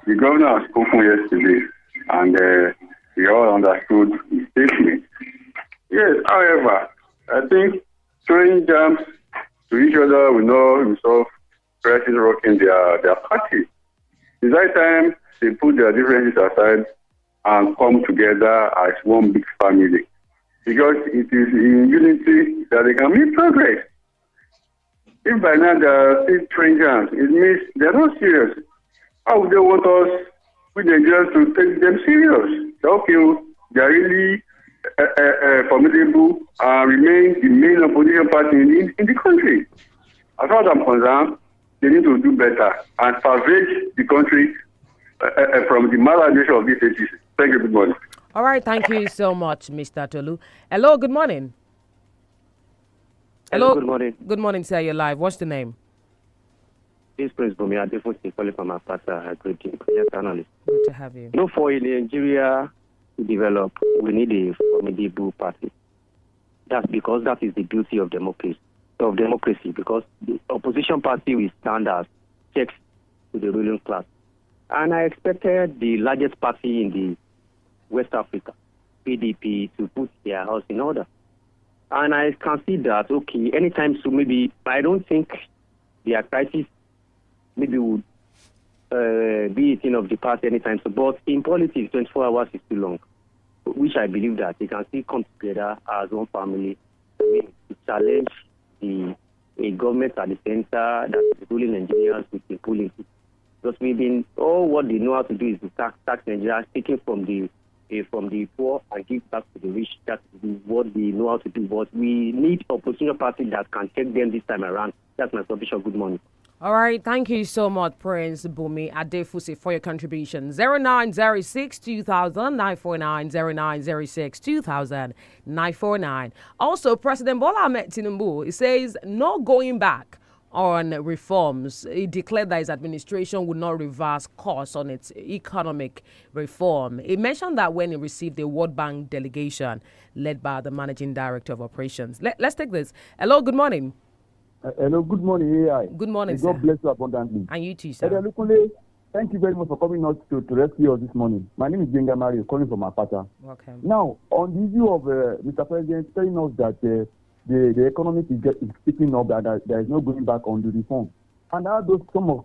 the governor has spoken yesterday, and we all understood his statement. Yes, however, I think throwing jams to each other will not resolve crisis rocking their party. It's high time they put their differences aside and come together as one big family. Because it is in unity that they can make progress. If by now they are still throwing jams, it means they're not serious. How would they want us, with Nigerians, to take them serious? Okay, they're really formidable and remain the main opposition party in the country. As far as I'm concerned, they need to do better and salvage the country from the maladministration of this agency. Thank you, good morning. All right, thank you so much, Mr. Tolu. Hello, good morning. Hello, good morning. Good morning, sir. You're live. What's the name? This Prince Bumi Adefosi calling from Apasa, greeting. Yes, analyst. Good to have you. For Nigeria to develop, we need a formidable party. That's because that is the beauty of democracy. Because the opposition party will stand as checks to the ruling class. And I expected the largest party in the West Africa, PDP, to put their house in order. And I can see that, anytime soon, maybe, I don't think their crisis maybe would be a thing of the past anytime soon. But in politics, 24 hours is too long. which I believe that they can still come together as one family. I mean, to challenge a government at the center that is ruling Nigerians with impunity. Because we've been, all what they know how to do is to tax Nigerians, taking from the poor and give back to the rich. That's what they know how to do. But we need opposition party that can take them this time around. That's my submission. Good morning. All right, thank you so much, Prince Bumi Adefusi, for your contribution. 0906 2000 949 0906 2000 949. Also, President Bola Ahmed Tinubu, he says no going back on reforms. He declared that his administration would not reverse course on its economic reform. He mentioned that when he received the World Bank delegation led by the Managing Director of Operations. Let's take this. Hello, good morning. Hello, good morning, AI. Good morning, God sir. bless you abundantly. And you too, sir. Adeolukunle, thank you very much for coming out to rescue us this morning. My name is Benga Mario, calling from Apata. Welcome. Now, on the issue of Mr. President telling us that the economy is picking up, that there is no going back on the reform. And I have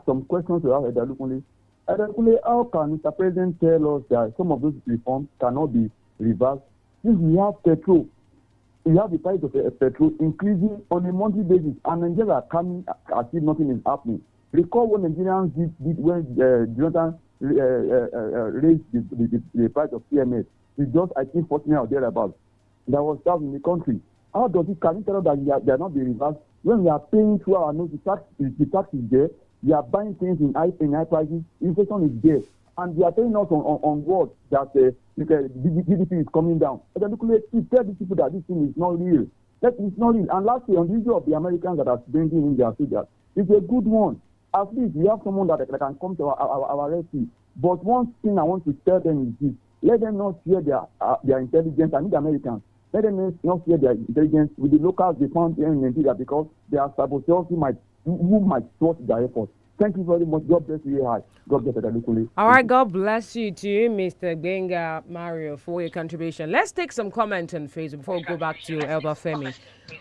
some questions to ask Adeolukunle. Adeolukunle, how can Mr. President tell us that some of those reforms cannot be reversed? Since we have petrol, we have the price of petrol increasing on a monthly basis, and Nigerians are coming as if nothing is happening. Recall what Nigerians did when Jonathan raised the price of CMS. It's just, I think, 14 or thereabouts. There was stuff in the country. How does it, can you tell us that they are not being reversed? When we are paying through our nose, the tax is there. We are buying things in high prices. Inflation is there. And they are telling us on word that the GDP is coming down. But then please tell these people that this thing is not real. It's not real. And lastly, on the issue of the Americans that are bringing in their soldiers, it's a good one. At least we have someone that can come to our rescue. But one thing I want to tell them is this: let them not share their intelligence. I need Americans. Let them not share their intelligence with the locals they found here in Nigeria, because there are saboteurs who might thwart their efforts. Thank you very much. God bless you. Hi. God bless you. All right. God bless you too, Mr. Benga Mario, for your contribution. Let's take some comment on Facebook before we go back to Elder Femi.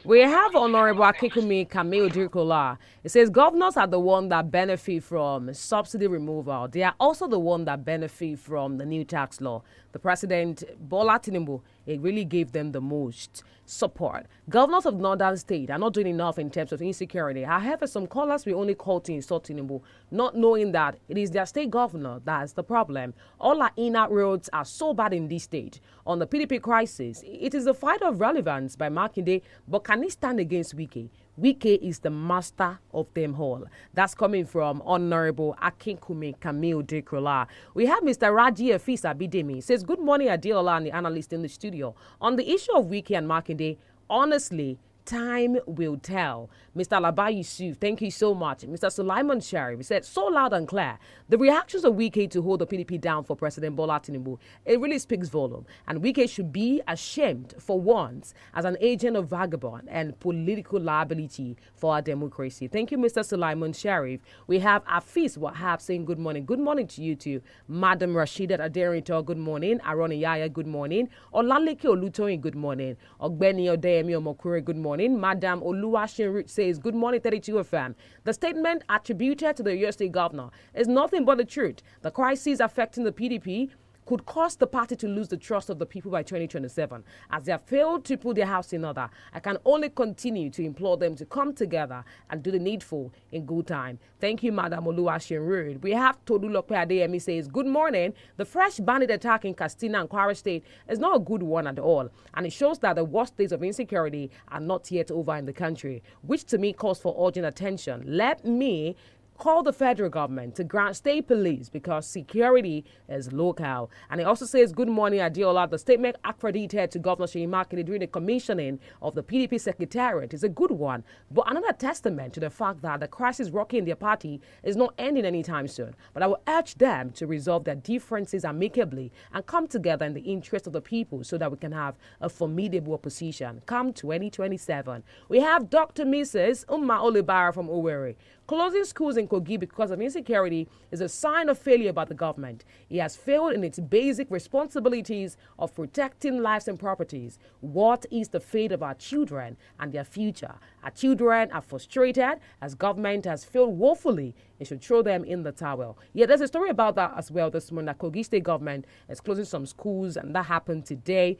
We have Honorable 𝐾𝐈𝐒. It says governors are the one that benefit from subsidy removal. They are also the one that benefit from the new tax law. The President Bola Tinubu, it really gave them the most support. Governors of northern state are not doing enough in terms of insecurity. However, some callers will only call to insult Tinubu, not knowing that it is their state governor that's the problem. All our inner roads are so bad in this state. On the PDP crisis, it is a fight of relevance by Makinde, but can he stand against Wike? Wike is the master of them all. That's coming from Honorable 𝐾𝐈𝐒. We have Mr. Raji Efisa Bidemi. Says, good morning, ADEOLA and the analyst in the studio. On the issue of Wike and Makinde, honestly, time will tell. Mr. Labai Yusuf, thank you so much. Mr. Sulaiman Sharif said, so loud and clear, the reactions of Wike to hold the PDP down for President Bola Tinubu, it really speaks volume. And Wike should be ashamed for once as an agent of vagabond and political liability for our democracy. Thank you, Mr. Sulaiman Sharif. We have Afis Wahab saying good morning. Good morning to you too. Madam Rashidat Aderito, good morning. Aroni Yaya, good morning. Olaleke Olutoyin, good morning. Ogbeni Odeyemi Omokure, good morning. Madam Oluwashin says, good morning, 32 FM. The statement attributed to the US State Governor is nothing but the truth. The crisis affecting the PDP could cause the party to lose the trust of the people by 2027. As they have failed to put their house in order, I can only continue to implore them to come together and do the needful in good time. Thank you, Madam Oluwashin. We have Tolulope Adeyemi says, good morning. The fresh bandit attack in Katsina and Kwara State is not a good one at all. And it shows that the worst days of insecurity are not yet over in the country, which to me calls for urgent attention. Let me call the federal government to grant state police because security is local. And it also says, good morning, ADEOLA. The statement accredited to Governor Seyi Makinde during the commissioning of the PDP Secretariat is a good one, but another testament to the fact that the crisis rocking their party is not ending anytime soon. But I will urge them to resolve their differences amicably and come together in the interest of the people so that we can have a formidable opposition come 2027. We have Dr. Mrs. Umma Olibara from Owerri. Closing schools in Kogi because of insecurity is a sign of failure by the government. It has failed in its basic responsibilities of protecting lives and properties. What is the fate of our children and their future? Our children are frustrated as government has failed woefully. It should throw them in the towel. Yeah, there's a story about that as well this morning. That Kogi State government is closing some schools, and that happened today.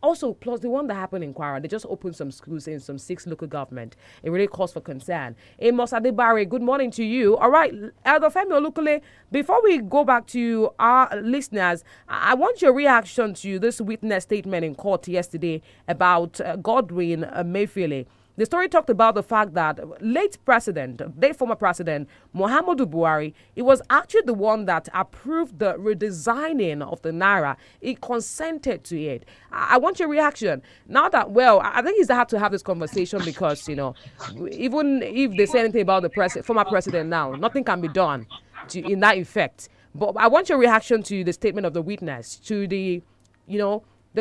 Also, plus the one that happened in Kwara, they just opened some schools in some 6 local government. It really calls for concern. Amos Adebare, good morning to you. All right, Elder Femi Olukule, before we go back to our listeners, I want your reaction to this witness statement in court yesterday about Godwin Emefiele. The story talked about the fact that late former president, Muhammadu Buhari, it was actually the one that approved the redesigning of the Naira. He consented to it. I want your reaction. Now that, well, I think he's had to have this conversation because, even if they say anything about the former president now, nothing can be done in that effect. But I want your reaction to the statement of the witness, to the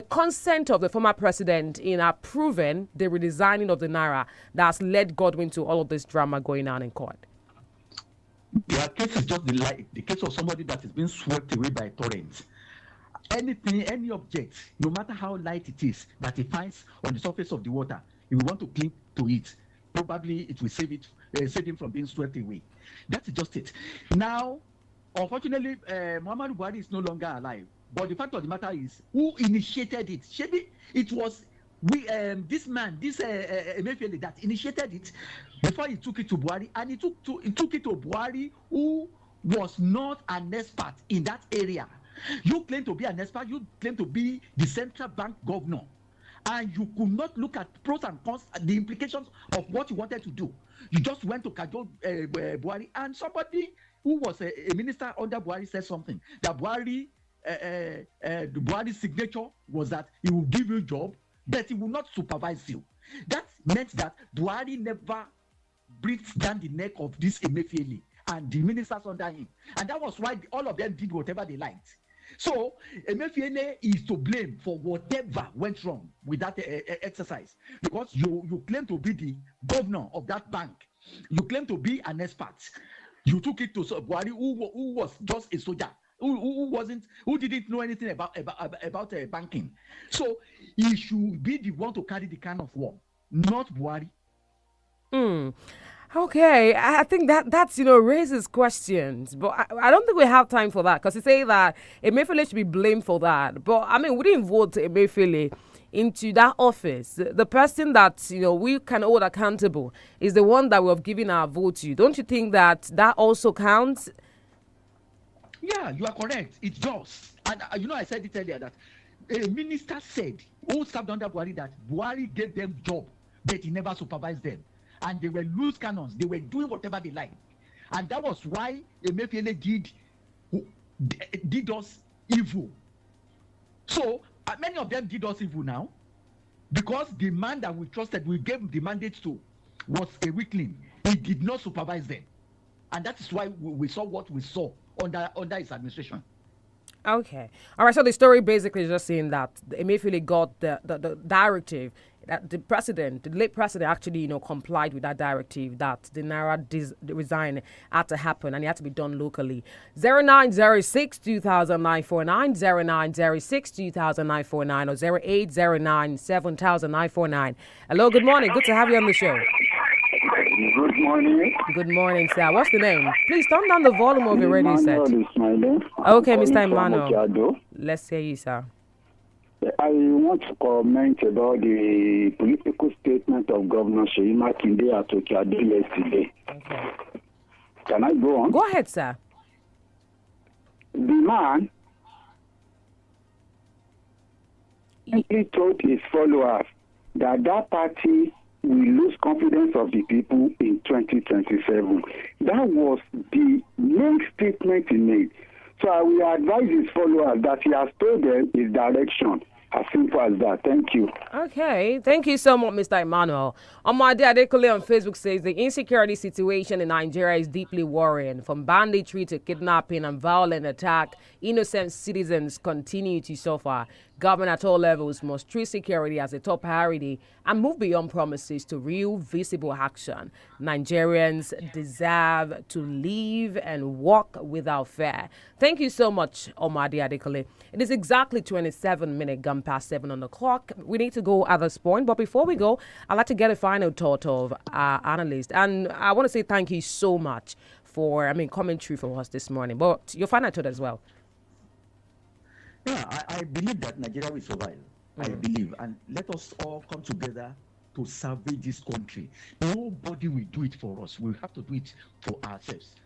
consent of the former president in approving the redesigning of the Naira that's led Godwin to all of this drama going on in court. Their case is just the case of somebody that is being swept away by torrents. Anything, any object, no matter how light it is, that he finds on the surface of the water, he will want to cling to it. Probably it will save him from being swept away. That's just it. Now, unfortunately, Muhammadu Buhari is no longer alive. But the fact of the matter is, who initiated it? Maybe it was this Emefiele that initiated it before he took it to Buhari, and he took it to Buhari, who was not an expert in that area. You claim to be an expert. You claim to be the central bank governor, and you could not look at pros and cons, the implications of what you wanted to do. You just went to cajole Buhari, and somebody who was a minister under Buhari said something that Buhari. The Buhari's signature was that he will give you a job, but he will not supervise you. That meant that Buhari never breathed down the neck of this Emefiele and the ministers under him. And that was why all of them did whatever they liked. So Emefiele is to blame for whatever went wrong with that exercise. Because you claim to be the governor of that bank. You claim to be an expert. You took it to Buhari, who was just a soldier. Who didn't know anything about banking. So he should be the one to carry the can of war, not Buhari. Okay, I think that's raises questions, but I don't think we have time for that because you say that Emefiele should be blamed for that. But I mean, we didn't vote Emefiele into that office. The person that we can hold accountable is the one that we have given our vote to. Don't you think that also counts? Yeah, you are correct. It does. And I said it earlier that a minister said, who served under Buhari, that Buhari gave them job, but he never supervised them. And they were loose cannons. They were doing whatever they liked. And that was why Emefiele did us evil. So many of them did us evil now because the man that we trusted, we gave the mandate to, was a weakling. He did not supervise them. And that is why we saw what we saw under his administration. Okay. All right. So the story basically is just saying that Emefiele got the directive that the late president actually, complied with that directive that the Naira resign had to happen and it had to be done locally. 0906-2009-49, 0906-2009-49 or 0809-7909-49. Hello, good morning. Good to have you on the show. Good morning. Good morning, sir. What's the name? Please turn down the volume of your radio set. Okay, Mr. Emmanuel. Let's hear you, sir. I want to comment about the political statement of Governor 𝐂𝐈𝐒𝐄𝐑 at 𝐾𝐈𝐒 yesterday. Okay. Can I go on? Go ahead, sir. The man he told his followers that party will lose confidence of the people in 2027. That was the main statement he made. So I will advise his followers that he has told them his direction. As simple as that. Thank you. Okay. Thank you so much, Mr. Emmanuel. Amade Adekule on Facebook says the insecurity situation in Nigeria is deeply worrying. From banditry to kidnapping and violent attack, innocent citizens continue to suffer. Government at all levels must treat security as a top priority and move beyond promises to real visible action. Nigerians deserve to live and work without fear. Thank you so much, Omadi Adekale. It is exactly 27 minutes gone past 7 on the clock. We need to go at this point, but before we go, I'd like to get a final thought of our analyst. And I want to say thank you so much for, coming through for us this morning. But your final thought as well. Yeah, I believe that Nigeria will survive. I believe. And let us all come together to salvage this country. Nobody will do it for us. We have to do it for ourselves.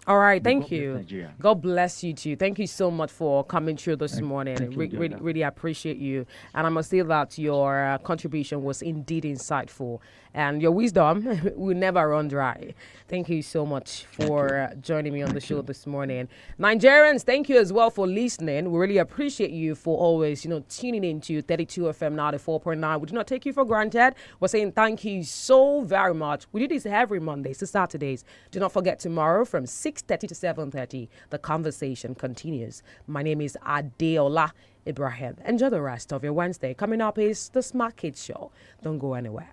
All right, thank you. God bless you too. Thank you so much for coming through this morning. Really appreciate you. And I must say that your contribution was indeed insightful. And your wisdom will never run dry. Thank you so much for joining me on the show this morning. Nigerians, thank you as well for listening. We really appreciate you for always, tuning into 32 FM 94.9. We do not take you for granted. We're saying thank you so very much. We do this every Mondays to Saturdays. Do not forget tomorrow from 6:30 to 7:30. The conversation continues. My name is ADEOLA Ibrahim. Enjoy the rest of your Wednesday. Coming up is the Smart Kids Show. Don't go anywhere.